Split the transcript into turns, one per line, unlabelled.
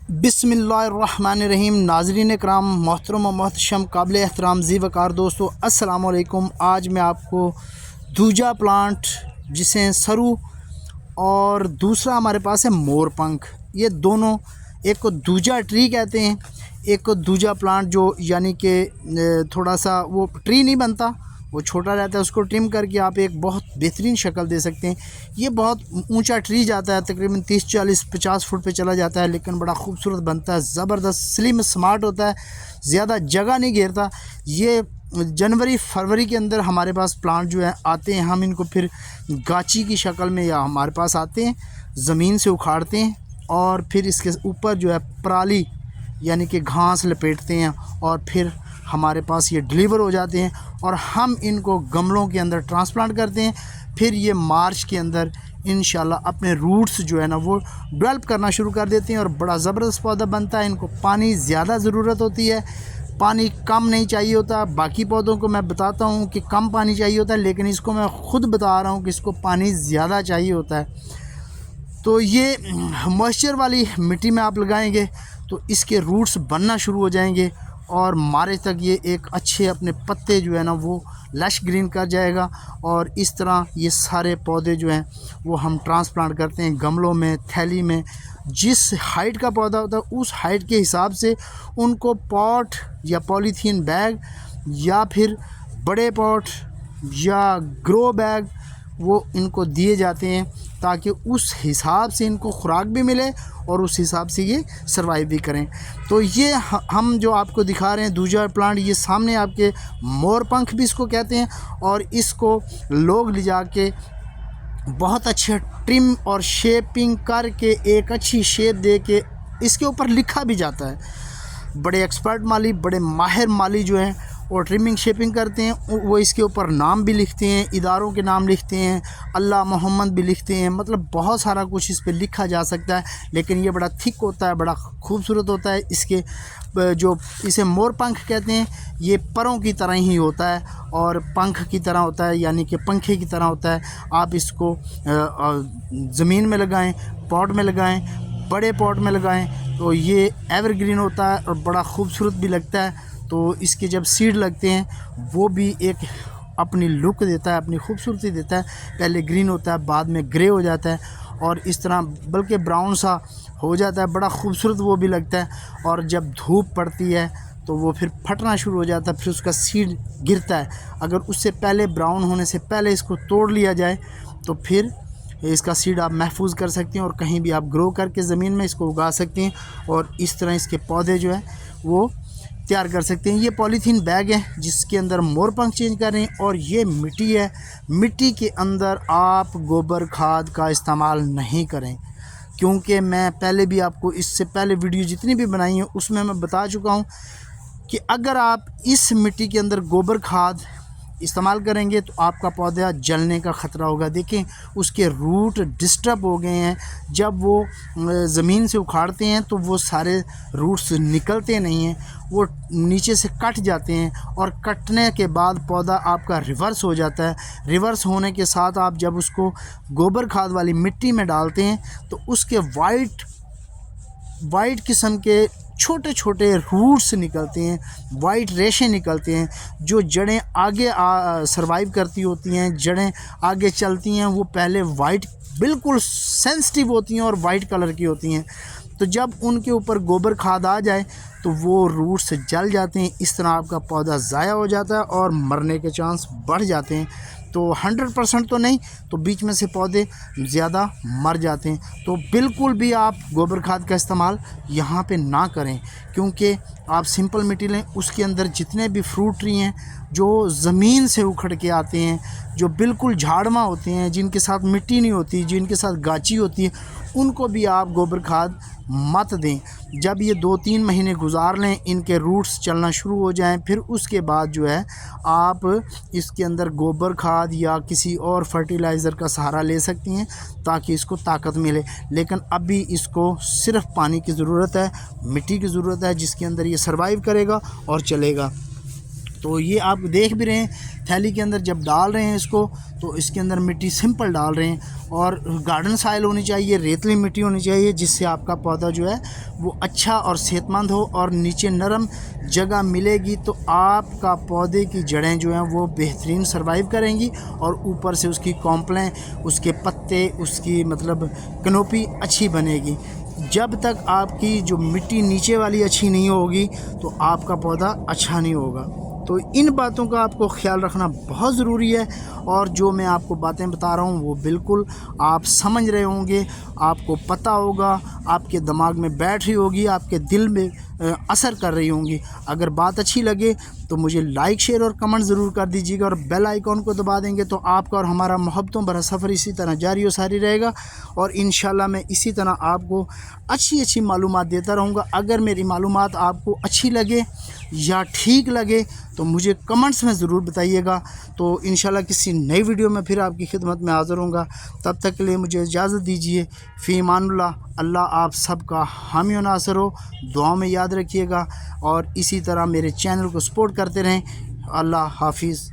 बिस्मिल्लाहिर्रहमानिर्रहीम। नाज़रीन कराम, मोहतरम व मोहतशम, काबिल एहतराम ज़ी वक़ार दोस्तों, अस्सलाम वालेकुम। आज मैं आपको दूजा प्लांट जिसे सरू और दूसरा हमारे पास है मोरपंख, ये दोनों, एक को दूजा ट्री कहते हैं, एक को दूजा प्लांट जो यानी कि थोड़ा सा वो ट्री नहीं बनता, वो छोटा रहता है, उसको ट्रिम करके आप एक बहुत बेहतरीन शक्ल दे सकते हैं। ये बहुत ऊंचा ट्री जाता है, तकरीबन 30 40 50 फुट पे चला जाता है, लेकिन बड़ा खूबसूरत बनता है, ज़बरदस्त स्लिम स्मार्ट होता है, ज़्यादा जगह नहीं घेरता। ये जनवरी फरवरी के अंदर हमारे पास प्लांट जो है आते हैं, हम इनको फिर गाची की शक्ल में या हमारे पास आते हैं, ज़मीन से उखाड़ते हैं और फिर इसके ऊपर जो है पराली यानी कि घास लपेटते हैं और फिर हमारे पास ये डिलीवर हो जाते हैं और हम इनको गमलों के अंदर ट्रांसप्लांट करते हैं। फिर ये मार्च के अंदर इंशाल्लाह अपने रूट्स जो है ना वो डेवलप करना शुरू कर देते हैं और बड़ा ज़बरदस्त पौधा बनता है। इनको पानी ज़्यादा ज़रूरत होती है, पानी कम नहीं चाहिए होता। बाकी पौधों को मैं बताता हूँ कि कम पानी चाहिए होता है, लेकिन इसको मैं ख़ुद बता रहा हूँ कि इसको पानी ज़्यादा चाहिए होता है। तो ये मॉइस्चर वाली मिट्टी में आप लगाएंगे तो इसके रूट्स बनना शुरू हो जाएंगे और मार्च तक ये एक अच्छे अपने पत्ते जो है ना वो लश ग्रीन कर जाएगा। और इस तरह ये सारे पौधे जो हैं वो हम ट्रांसप्लांट करते हैं गमलों में, थैली में। जिस हाइट का पौधा होता है उस हाइट के हिसाब से उनको पॉट या पॉलीथीन बैग या फिर बड़े पॉट या ग्रो बैग वो इनको दिए जाते हैं, ताकि उस हिसाब से इनको खुराक भी मिले और उस हिसाब से ये सर्वाइव भी करें। तो ये हम जो आपको दिखा रहे हैं दूजा प्लांट, ये सामने आपके मोरपंख भी इसको कहते हैं, और इसको लोग ले जाके बहुत अच्छे ट्रिम और शेपिंग करके एक अच्छी शेप दे के इसके ऊपर लिखा भी जाता है। बड़े एक्सपर्ट माली, बड़े माहिर माली जो हैं और ट्रिमिंग शेपिंग करते हैं, वो इसके ऊपर नाम भी लिखते हैं, इदारों के नाम लिखते हैं, अल्लाह मोहम्मद भी लिखते हैं, मतलब बहुत सारा कुछ इस पे लिखा जा सकता है। लेकिन ये बड़ा थिक होता है, बड़ा खूबसूरत होता है। इसके जो इसे मोरपंख कहते हैं, ये परों की तरह ही होता है और पंख की तरह होता है, यानी कि पंखे की तरह होता है। आप इसको ज़मीन में लगाएं, पॉट में लगाएं, बड़े पॉट में लगाएं तो ये एवरग्रीन होता है और बड़ा खूबसूरत भी लगता है। तो इसके जब सीड लगते हैं वो भी एक अपनी लुक देता है, अपनी खूबसूरती देता है। पहले ग्रीन होता है, बाद में ग्रे हो जाता है और इस तरह बल्कि ब्राउन सा हो जाता है, बड़ा खूबसूरत वो भी लगता है। और जब धूप पड़ती है तो वो फिर फटना शुरू हो जाता है, फिर उसका सीड गिरता है। अगर उससे पहले ब्राउन होने से पहले इसको तोड़ लिया जाए तो फिर इसका सीड आप महफूज कर सकते हैं और कहीं भी आप ग्रो करके ज़मीन में इसको उगा सकते हैं और इस तरह इसके पौधे जो है वो तैयार कर सकते हैं। ये पॉलीथीन बैग है जिसके अंदर मोरपंख चेंज कर रहे हैं और ये मिट्टी है। मिट्टी के अंदर आप गोबर खाद का इस्तेमाल नहीं करें, क्योंकि मैं पहले भी आपको इससे पहले वीडियो जितनी भी बनाई है उसमें मैं बता चुका हूँ कि अगर आप इस मिट्टी के अंदर गोबर खाद इस्तेमाल करेंगे तो आपका पौधा जलने का ख़तरा होगा। देखें उसके रूट डिस्टर्ब हो गए हैं, जब वो ज़मीन से उखाड़ते हैं तो वो सारे रूट्स निकलते नहीं हैं, वो नीचे से कट जाते हैं और कटने के बाद पौधा आपका रिवर्स हो जाता है। रिवर्स होने के साथ आप जब उसको गोबर खाद वाली मिट्टी में डालते हैं तो उसके वाइट किस्म के छोटे छोटे रूट्स निकलते हैं, वाइट रेशे निकलते हैं। जो जड़ें आगे सर्वाइव करती होती हैं, जड़ें आगे चलती हैं, वो पहले वाइट बिल्कुल सेंसिटिव होती हैं और वाइट कलर की होती हैं। तो जब उनके ऊपर गोबर खाद आ जाए तो वो रूट्स जल जाते हैं। इस तरह आपका पौधा ज़ाया हो जाता है और मरने के चांस बढ़ जाते हैं। तो 100% तो नहीं, तो बीच में से पौधे ज़्यादा मर जाते हैं। तो बिल्कुल भी आप गोबर खाद का इस्तेमाल यहाँ पे ना करें, क्योंकि आप सिंपल मिट्टी लें, उसके अंदर जितने भी फ्रूट ट्री हैं जो ज़मीन से उखड़ के आते हैं, जो बिल्कुल झाड़मा होते हैं, जिनके साथ मिट्टी नहीं होती, जिनके साथ गाची होती है, उनको भी आप गोबर खाद मत दें। जब ये 2-3 महीने गुजार लें, इनके रूट्स चलना शुरू हो जाएं, फिर उसके बाद जो है आप इसके अंदर गोबर खाद या किसी और फर्टिलाइज़र का सहारा ले सकती हैं ताकि इसको ताकत मिले। लेकिन अभी इसको सिर्फ पानी की ज़रूरत है, मिट्टी की ज़रूरत है, जिसके अंदर ये सर्वाइव करेगा और चलेगा। तो ये आप देख भी रहे हैं थैली के अंदर जब डाल रहे हैं इसको, तो इसके अंदर मिट्टी सिंपल डाल रहे हैं और गार्डन साइल होनी चाहिए, रेतली मिट्टी होनी चाहिए, जिससे आपका पौधा जो है वो अच्छा और सेहतमंद हो और नीचे नरम जगह मिलेगी तो आपका पौधे की जड़ें जो हैं वो बेहतरीन सर्वाइव करेंगी और ऊपर से उसकी कॉम्प्लें, उसके पत्ते, उसकी मतलब कनोपी अच्छी बनेगी। जब तक आपकी जो मिट्टी नीचे वाली अच्छी नहीं होगी तो आपका पौधा अच्छा नहीं होगा। तो इन बातों का आपको ख्याल रखना बहुत ज़रूरी है और जो मैं आपको बातें बता रहा हूँ वो बिल्कुल आप समझ रहे होंगे, आपको पता होगा, आपके दिमाग में बैठ रही होगी, आपके दिल में असर कर रही होंगी। अगर बात अच्छी लगे तो मुझे लाइक, शेयर और कमेंट ज़रूर कर दीजिएगा और बेल आइकॉन को दबा देंगे तो आपका और हमारा मोहब्बतों भरा सफ़र इसी तरह जारी और सारी रहेगा और इंशाल्लाह मैं इसी तरह आपको अच्छी मालूमात देता रहूँगा। अगर मेरी मालूमात आपको अच्छी लगे या ठीक लगे तो मुझे कमेंट्स में ज़रूर बताइएगा। तो इंशाल्लाह किसी नई वीडियो में फिर आपकी खिदमत में हाज़िर होऊंगा। तब तक के लिए मुझे इजाज़त दीजिए। फ़ी अमानुल्लाह। अल्लाह आप सबका हामी व नासिर हो। दुआ में याद रखिएगा और इसी तरह मेरे चैनल को सपोर्ट करते रहें। अल्लाह हाफिज़।